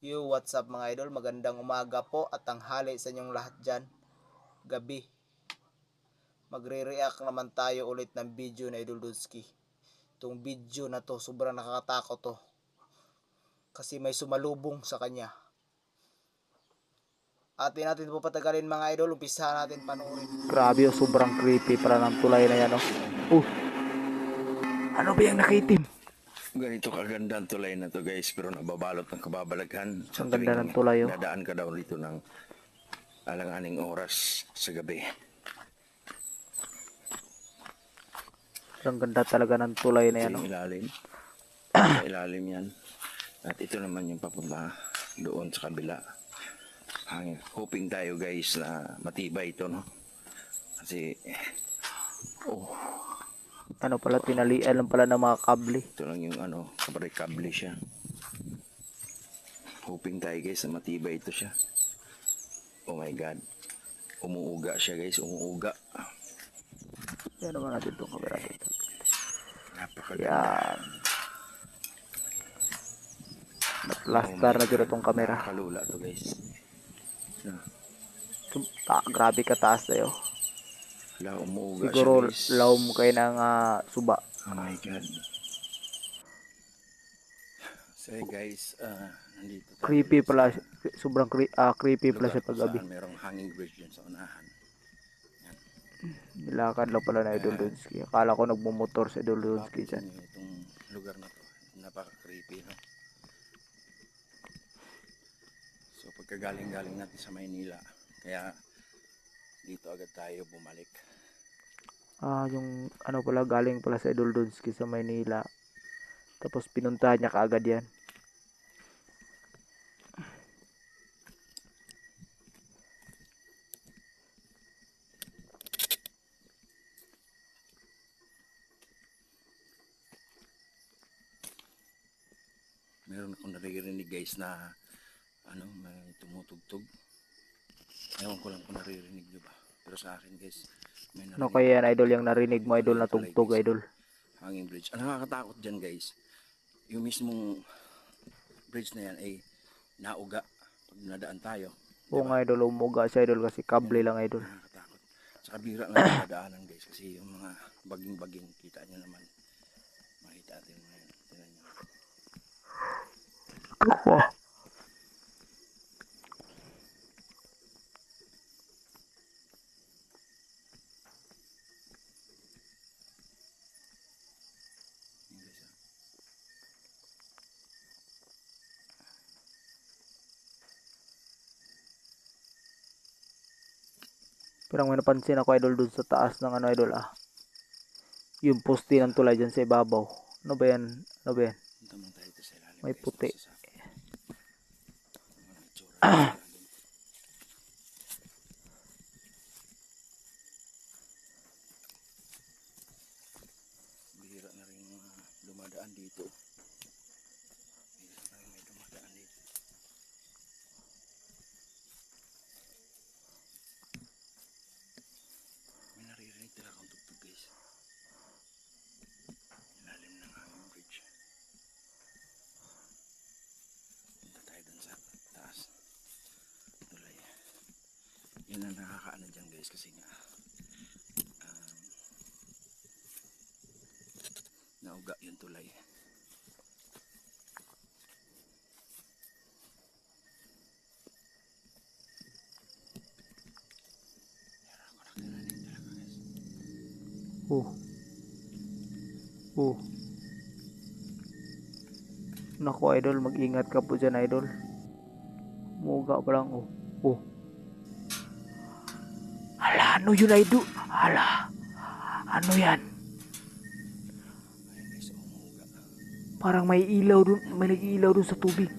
Yo, what's up mga idol? Magandang umaga po at tanghali sa inyong lahat dyan. Gabi. Magre-react naman tayo ulit ng video na Idol Dudski. Itong video na to, sobrang nakakatakot to. Kasi may sumalubong sa kanya. At di natin po patagalin mga idol, umpisa natin panoorin. Grabe, sobrang creepy para ng tulay na yan, oh. Ano ba yung nakitim? Ganito kaganda ang tulay na to guys, pero nababalot ng kababalaghan sa Ang ganda ng tuwing tulay, oh. dadaan ka daw dito ng alang-aning oras sa gabi. Ang ganda talaga ng tulay na Ito yan, oh. yung ilalim. Sa ilalim yan. At ito naman yung papunta doon sa kabila. Hoping tayo guys na matibay ito, no? Kasi, Ano pala, tinalian lang pala ng mga kable. ito lang yung kable siya. Hoping tayo guys na matibay ito siya. Oh my God. Umuuga siya guys, umuuga. Yan naman natin itong camera dito. Napakaganda. Yan. Naplastar na dito itong camera. Nakakalula to guys. Grabe kataas na yun. Wala, umuuga Siguro siya guys. lawm kayo ng suba. Oh my God. So guys, nandito tayo. Creepy pala. sa Sobrang creepy pala lugar siya kung pag-gabi. saan merong hanging bridge dyan sa unahan. Nilakad lang pala na Idol Dudski. Akala ko nagmumotor sa Idol Dudski Mapapansin dyan. nyo itong lugar na to. Napaka-creepy, no? So pagkagaling-galing natin sa Maynila, kaya dito agad tayo bumalik. Yung ano pala, galing pala sa Idol Dudski sa Maynila. Tapos pinuntahan niya kaagad yan. Meron akong naririnig guys na may tumutugtog. Ewan ko lang kung naririnig nyo ba. Pero sa akin guys, may Ano narinig kaya yan, akong Idol, tugtog. yung narinig mo, Ito Idol, na na yung tulay, tugtog, guys. Idol? Hanging bridge. Ang nakakatakot dyan guys, yung mismong bridge na yan ay nauga pag nadaan tayo. Oo nga, Idol, umuga siya, Idol, kasi kable lang, Idol. Nakakatakot. Sa kabira lang yung nadaanan guys, kasi yung mga baging-baging, kita nyo naman. Makita natin ngayon. Tingnan nyo. Wah. Yun, guys, ah. Pero may napansin ako, Idol, dun sa taas ng Idol, yung poste ng tulay dyan sa ibabaw. Ano ba yan? Ano ba yan? Punta muna tayo dito sa ilalim May guys, puti. masasabi. Mga itsura dito sa ilalim. Bihira na rin mga dumadaan dito. Bihira na rin may dumadaan dito. May naririnig talaga akong tugtog guys. Ilalim ng hanging bridge. Punta tayo dun sa taas. Tulay. Yun ang nakakaano dyan guys kasi nga nauga yung tulay. Oh. Naku, Idol, mag-ingat ka po dyan, Idol. Umuga pa lang, Oh. Hala, ano yun, Idol? Hala. Ano yan? Ayan guys, umuga. Parang may ilaw dun. May nag-iilaw dun sa tubig.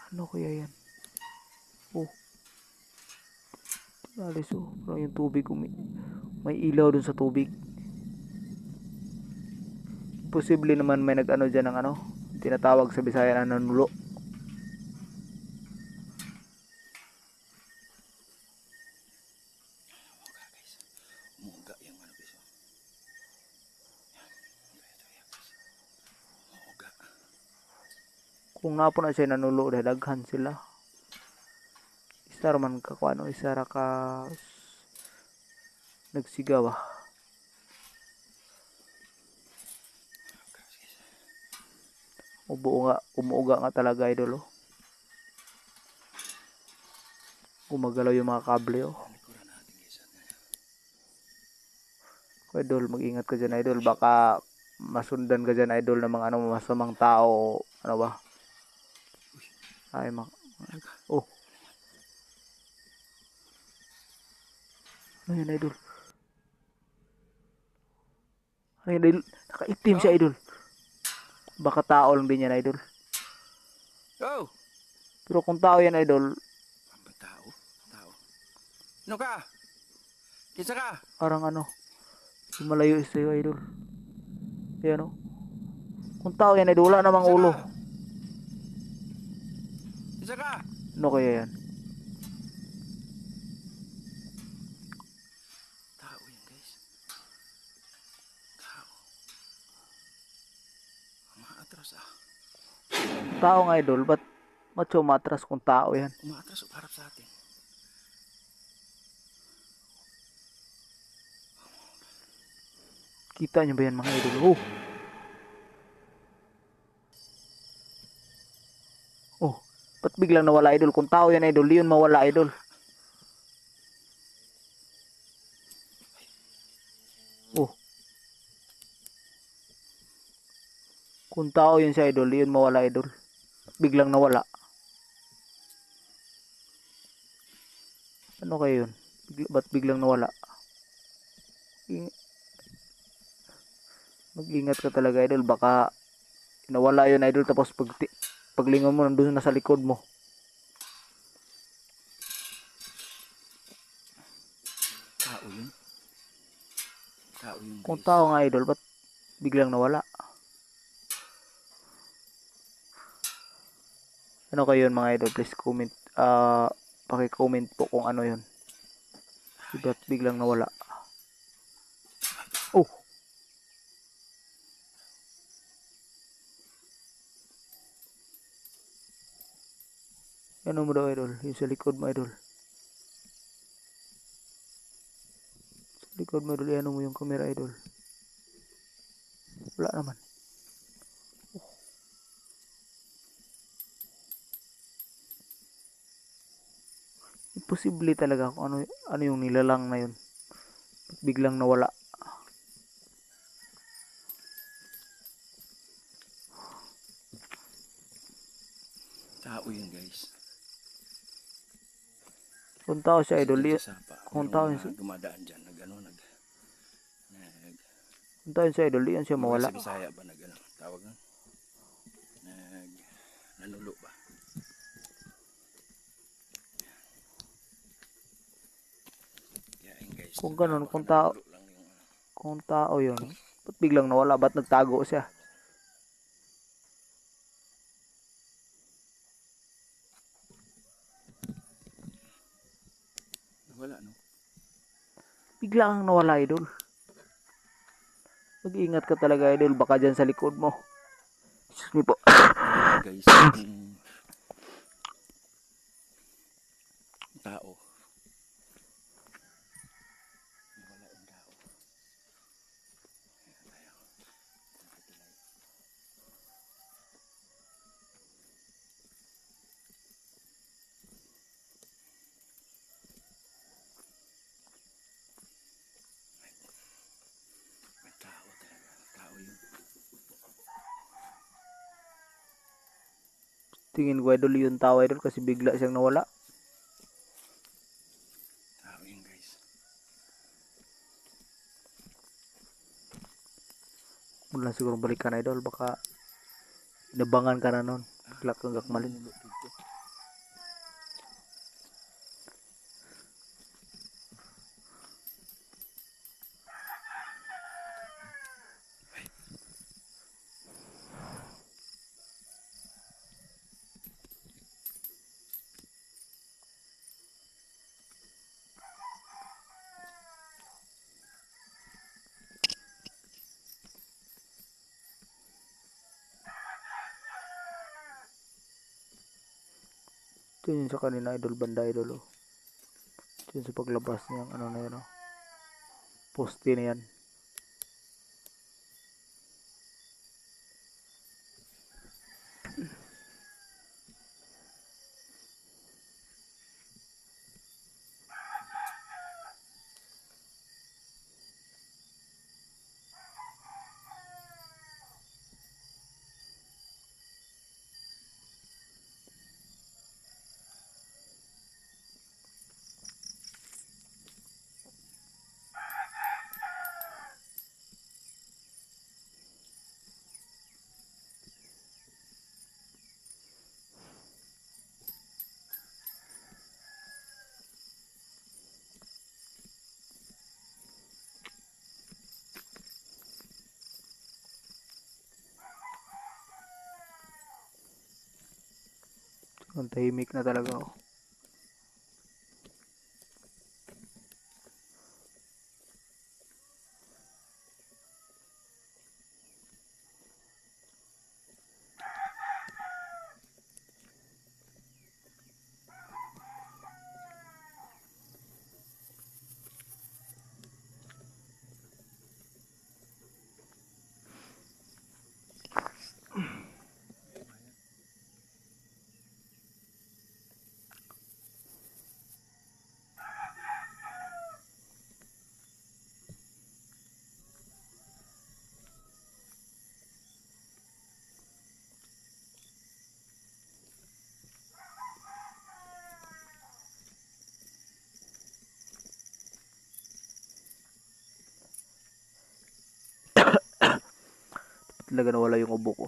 Ano kaya yan? Alis, parang yung tubig may ilaw dun sa tubig. Posible naman may nag-ano dyan ng tinatawag sa Bisaya na nanulo. Umuga guys. Umuga yung guys. Kung napo na siya nanulo daghan sila. Isa ra man ka kuano, isa ra ka nagsigaw ah. Umuuga nga talaga idol oh. Gumagalaw yung mga kable oh. Idol, mag-ingat ka dyan idol. Baka masundan ka dyan idol ng mga ano, masamang tao. Ano ba? Ay, oh. Ano yun idol? Ayun idol. Nakaitim siya idol. Baka tao lang din yan idol. Oh! Pero kung tao yan idol, Ang tao? Tao. Ano ka? Kisa ka? parang ano, lumalayo sa'yo idol. Ayan oh. Kung tao yan idol, wala namang Kisa ulo. ka? Kisa ka? Ano kaya yan? Tao yan guys. Tao. Umaatras ah. Tao nga idol, ba't macho matras kung tao yan? Umaatras harap sa atin. Kita nyo ba yan mga idol? Oh! Oh! Ba't biglang nawala idol? Kung tao yan idol, yun mawala idol. Oh! Kung tao yun si idol, yun mawala idol. Biglang nawala. Ano kayo yun? Ba't biglang nawala? Mag-ingat ka talaga idol. Baka nawala yun idol tapos paglingon mo nandun na sa likod mo. Tao yun. Tao yun guys. Kung tao nga idol, ba't biglang nawala? Ano kayo yun mga idol? Please comment. Paki-comment po kung ano yun. Ba't biglang nawala? Oh! Ano mo daw idol? Yung sa likod mo idol. Sa likod mo idol. Ano mo yung camera idol? Wala naman. Oh. Imposible talaga kung ano yung nilalang na yun. Biglang nawala. Tao yun guys. Kung tao siya idol, Kasi sa sapa, kung yung tao mga dumadaan dyan, kung tao siya idol, yun siya mawala. Sa Bisaya ba tawag nga? Nanulo ba? Yan guys. Kung ganun, Nanulo lang yung kung tao yun, ba't biglang nawala? Ba't nagtago siya? wala no? Biglang nawala idol. Mag-ingat ka talaga idol, baka dyan sa likod mo. Excuse me po. Guys, tao. Wala yung tao. May tao talaga. Tao yun. Tingin ko idol yung tao idol kasi bigla siyang nawala. Tao yun guys. Mula siguro balikan idol, baka inabangan ka na nun. Bigla kang gakmalin. Nanulo dito. Ito yun sa kanina idol, banda idol oh. Ito yun sa paglabas niyang ano na yun oh. Poste na yan. Ang tahimik na talaga oh. Talaga nawala yung ubo ko.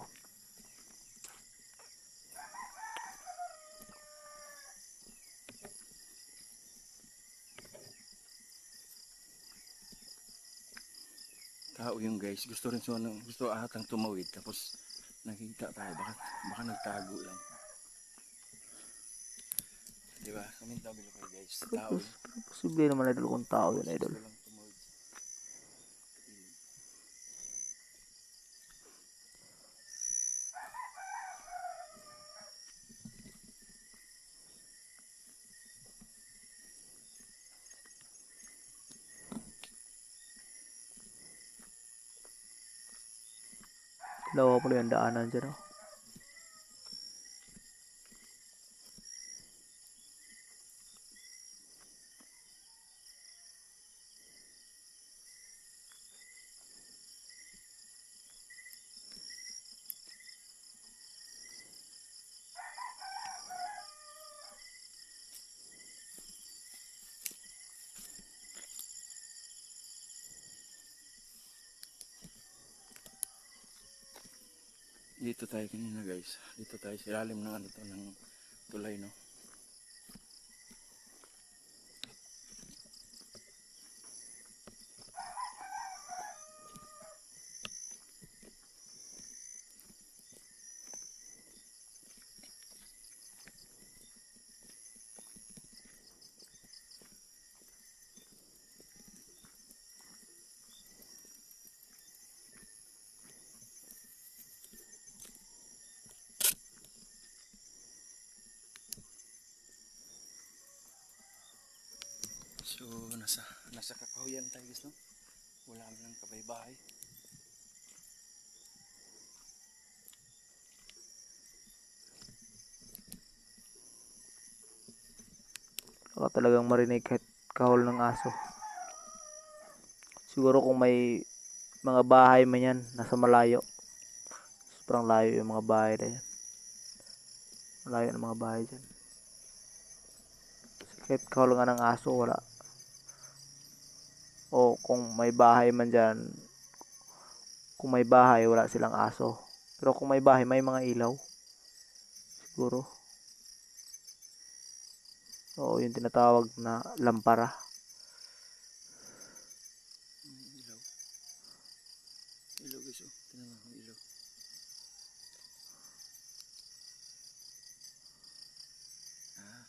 Tao yung guys, gusto rin so, gusto atang tumawid tapos nakita tayo, baka nagtago lang. Di ba? Comment down below kayo guys. Tao yun. Posible naman idol kung tao yun idol. Gusto lang tumawid. Lawa pala yung daanan dyan oh. Dito tayo kanina guys. Dito tayo sa ilalim ng ano to, ng tulay no. So nasa kakahuyan tayo guys no. Wala nang kabay-bahay. Baka talagang marinig kahit kahol ng aso. Siguro kung may mga bahay man yan, nasa malayo. Sobrang layo yung mga bahay na yan. Malayo ng mga bahay dyan. Kahit kahol nga ng aso, wala. O kung may bahay man dyan, kung may bahay, wala silang aso. Pero kung may bahay, may mga ilaw. Siguro. O yung tinatawag na lampara. Ilaw. Ilaw guys oh. Tingnan mo ilaw. Ah.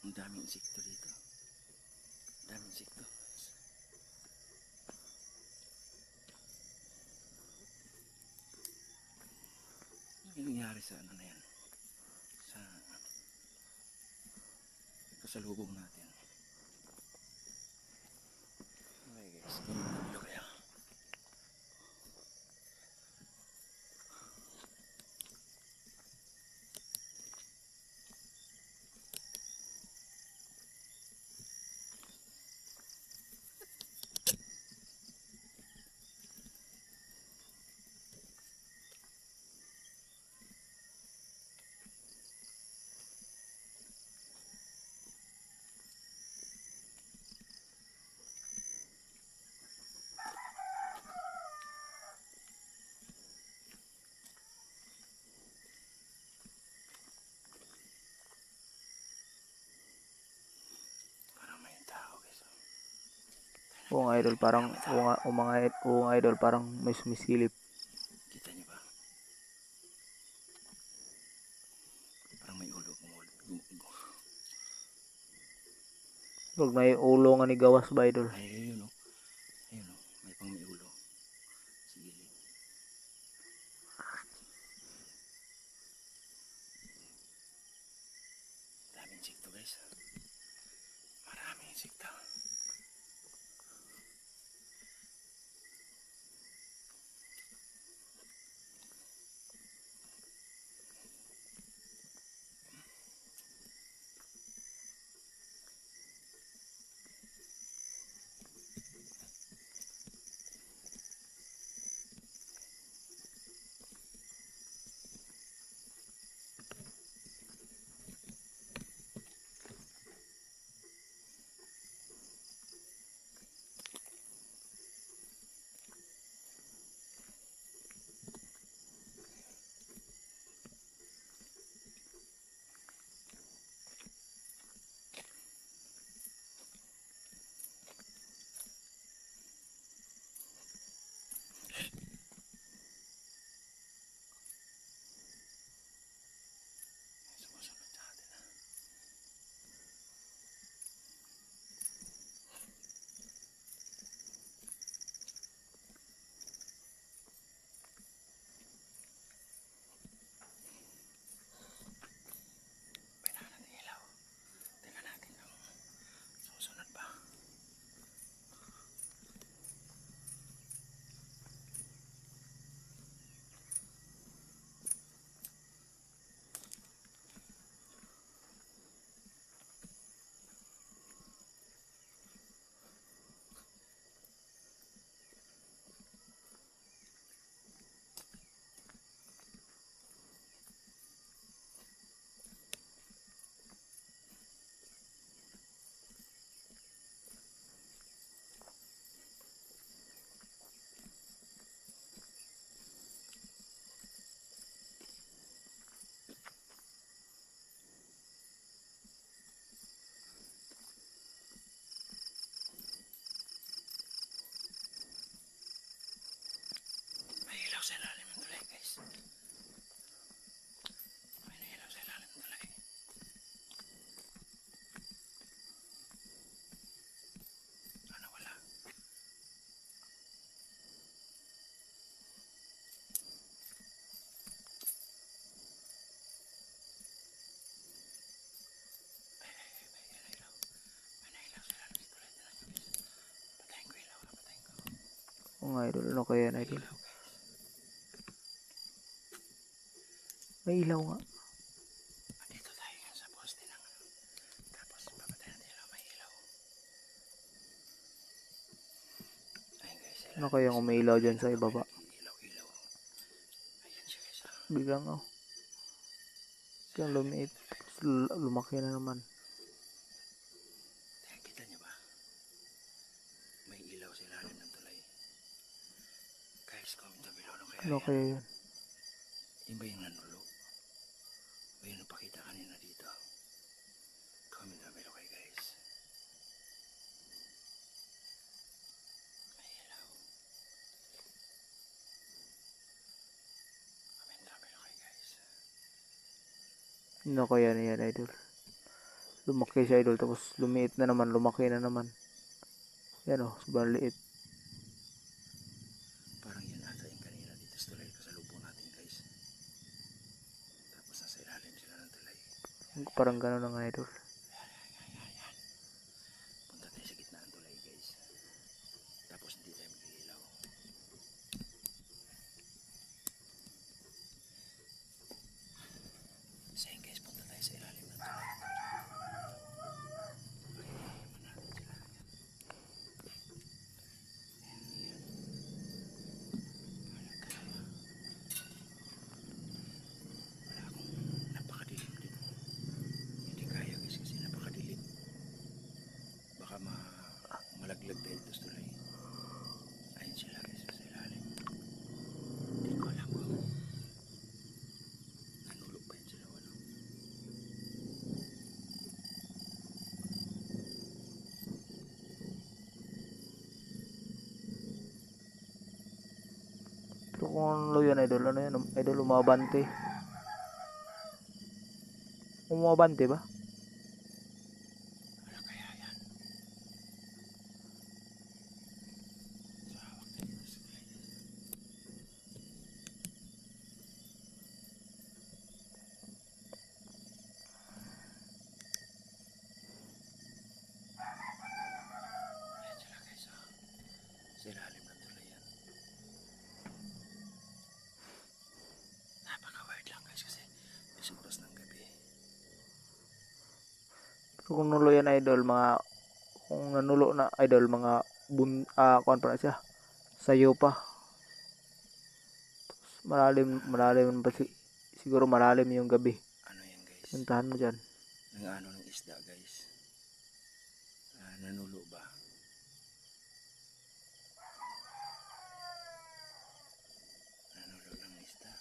Ang daming insekto dito. Daming insekto. guys sa ano na yan. Sa kasalubong natin. Okay guys, ganito kaya. Parang may tao guys. Oo nga idol, parang oo nga idol, parang may sumisilip. Kita niyo ba? Parang may ulo. Huwag may ulo nga ni gawas ba idol? Ay, ayun o. Ayun o. May pang may ulo. Sige. Daming insekto guys. Maraming insekto. Sumusunod sa atin ha. Kailangan natin ilaw. Tingnan natin kung sumusunod ba. May ilaw sa ilalim ng tulay guys. May ilaw sa ilalim ng tulay. Ano wala? May ilaw. May ilaw sa ilalim ng tulay. Tingnan nyo guys. Patayin ko ilaw. Patayin ko. Oo nga idol, ano kaya yan idol? Ilaw guys. May ilaw nga. Andito tayo ngayon sa poste ng ano. Tapos papatayin natin ilaw. May ilaw. Ayun guys. Ano kaya kung may ilaw dyan sa ibaba? Ilaw. Ayan siya guys. Biglang oh. Biglang lumiit. Lumaki na naman. Kita niyo ba? May ilaw sa ilalim ng tulay. Guys, comment down below ano kaya Ano yan? kaya yan? Yan ba yung nanulo? O yung napakita kanina dito? Comment down below kayo guys. May ilaw. Comment down below kayo guys. Ano kaya na yan idol? Lumaki siya idol, tapos lumiit na naman, lumaki na naman. Yan oh, sobrang liit. Parang yan ata yung kanina dito sa tulay kasalubong natin guys. Parang gano'n na nga idol. Punta tayo sa gitna ng tulay guys. Tapos hindi tayo mag-ilaw. So yun guys, punta tayo sa ilalim ng tulay. Napakadilim din. Hindi kaya guys kasi napakadilim. Baka malaglag tayo dito sa tulay. Ayun sila guys sa ilalim. Hindi ko alam kung nanulog pa yun sila o ano. Pero kung ano yan idol, ano yan idol, umabante. Umabante ba? Wala kaya yan. So hawak tayo dito sa tulay guys. Ayan sila guys oh. Sa ilalim ng tulay yan. Napaka-weird lang guys kasi may sugpas ng gabi. Pero kung nulo yan idol, kung nanulo na idol, kuan pa na siya. Sayo pa. Malalim pa siguro malalim yung gabi. Ano yan guys? Puntahan mo dyan. Nang ano ng isda guys. Nanulo ba? Nanulo ng isda.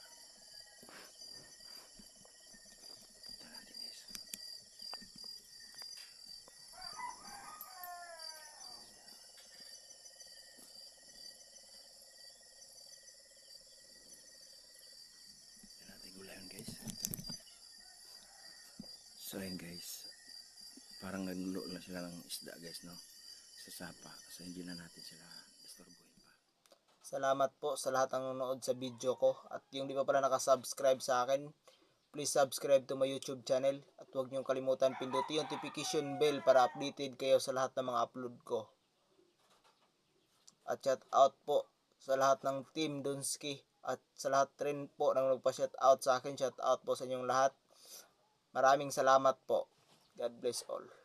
Punta natin guys. Yan natin gulayan guys. So yun guys. Parang nanulo na sila ng isda guys no. Sa sapa. So hindi na natin sila disturbuhin pa. Salamat po sa lahat ng nanonood sa video ko. At yung di pa pala nakasubscribe sa akin, please subscribe to my YouTube channel. At huwag niyong kalimutan pindutin yung notification bell para updated kayo sa lahat ng mga upload ko. At shout out po sa lahat ng Team Donski. At sa lahat rin po ng nagpa-shout out sa akin, shout out po sa inyong lahat. Maraming salamat po. God bless all.